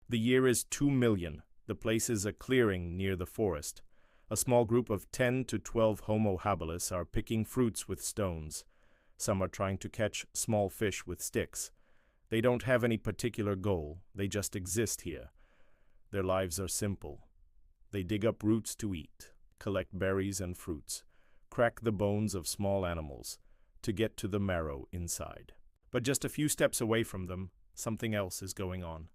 The year is 2 million. The place is a clearing near the forest. A small group of 10 to 12 Homo Habilis are picking fruits with stones. Some are trying to catch small fish with sticks. They don't have any particular goal, they just exist here. Their lives are simple. They dig up roots to eat, collect berries and fruits, crack the bones of small animals, to get to the marrow inside. But just a few steps away from them, something else is going on.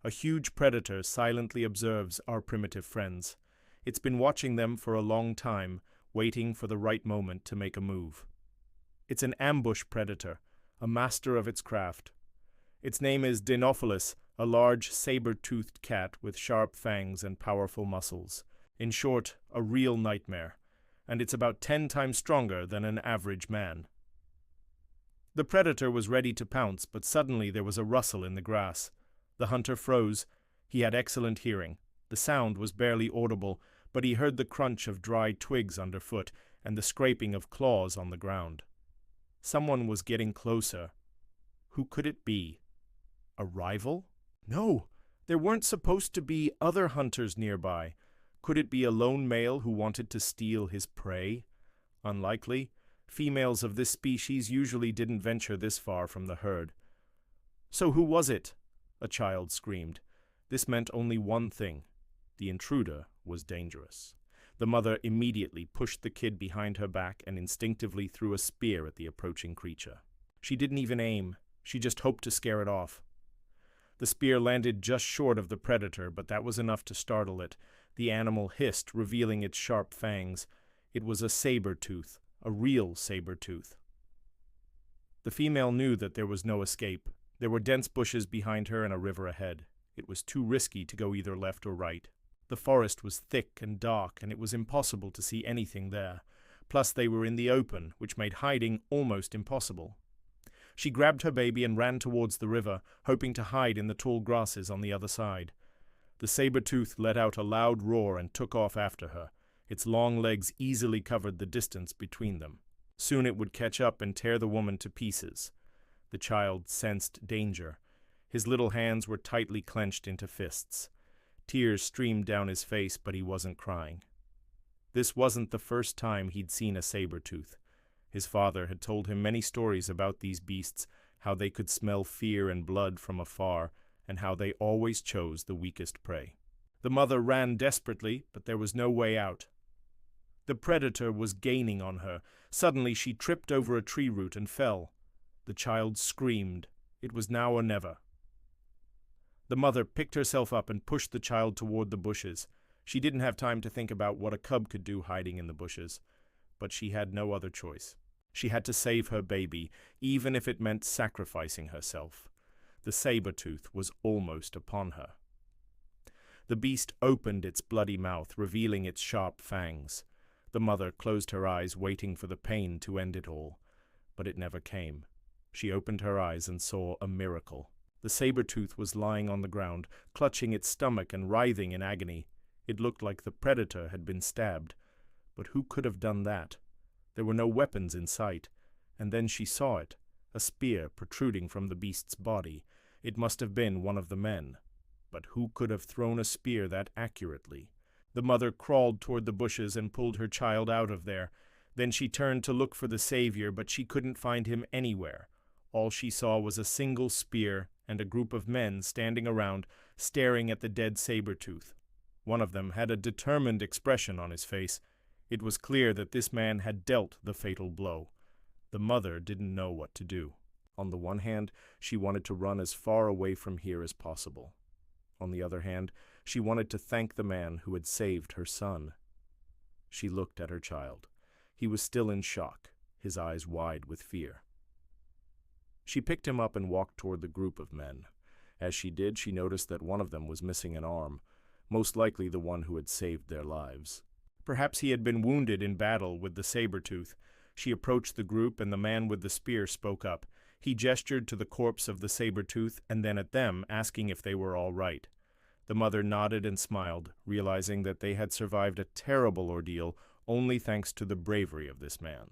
A huge predator silently observes our primitive friends. It's been watching them for a long time, waiting for the right moment to make a move. It's an ambush predator, a master of its craft. Its name is Dinophilis, a large saber-toothed cat with sharp fangs and powerful muscles. In short, a real nightmare, and it's about 10 times stronger than an average man. The predator was ready to pounce, but suddenly there was a rustle in the grass. The hunter froze. He had excellent hearing. The sound was barely audible, but he heard the crunch of dry twigs underfoot and the scraping of claws on the ground. Someone was getting closer. Who could it be? A rival? No, there weren't supposed to be other hunters nearby. Could it be a lone male who wanted to steal his prey? Unlikely. Females of this species usually didn't venture this far from the herd. So who was it? A child screamed. This meant only one thing. The intruder was dangerous. The mother immediately pushed the kid behind her back and instinctively threw a spear at the approaching creature. She didn't even aim. She just hoped to scare it off. The spear landed just short of the predator, but that was enough to startle it. The animal hissed, revealing its sharp fangs. It was a saber-tooth, a real saber-tooth. The female knew that there was no escape. There were dense bushes behind her and a river ahead. It was too risky to go either left or right. The forest was thick and dark, and it was impossible to see anything there. Plus, they were in the open, which made hiding almost impossible. She grabbed her baby and ran towards the river, hoping to hide in the tall grasses on the other side. The saber-tooth let out a loud roar and took off after her. Its long legs easily covered the distance between them. Soon it would catch up and tear the woman to pieces. The child sensed danger. His little hands were tightly clenched into fists. Tears streamed down his face, but he wasn't crying. This wasn't the first time he'd seen a saber-tooth. His father had told him many stories about these beasts, how they could smell fear and blood from afar, and how they always chose the weakest prey. The mother ran desperately, but there was no way out. The predator was gaining on her. Suddenly she tripped over a tree root and fell. The child screamed. It was now or never. The mother picked herself up and pushed the child toward the bushes. She didn't have time to think about what a cub could do hiding in the bushes, but she had no other choice. She had to save her baby, even if it meant sacrificing herself. The saber-tooth was almost upon her. The beast opened its bloody mouth, revealing its sharp fangs. The mother closed her eyes, waiting for the pain to end it all, but it never came. She opened her eyes and saw a miracle. The saber-tooth was lying on the ground, clutching its stomach and writhing in agony. It looked like the predator had been stabbed. But who could have done that? There were no weapons in sight. And then she saw it, a spear protruding from the beast's body. It must have been one of the men. But who could have thrown a spear that accurately? The mother crawled toward the bushes and pulled her child out of there. Then she turned to look for the savior, but she couldn't find him anywhere. All she saw was a single spear and a group of men standing around, staring at the dead saber-tooth. One of them had a determined expression on his face. It was clear that this man had dealt the fatal blow. The mother didn't know what to do. On the one hand, she wanted to run as far away from here as possible. On the other hand, she wanted to thank the man who had saved her son. She looked at her child. He was still in shock, his eyes wide with fear. She picked him up and walked toward the group of men. As she did, she noticed that one of them was missing an arm, most likely the one who had saved their lives. Perhaps he had been wounded in battle with the saber-tooth. She approached the group, and the man with the spear spoke up. He gestured to the corpse of the saber-tooth and then at them, asking if they were all right. The mother nodded and smiled, realizing that they had survived a terrible ordeal only thanks to the bravery of this man.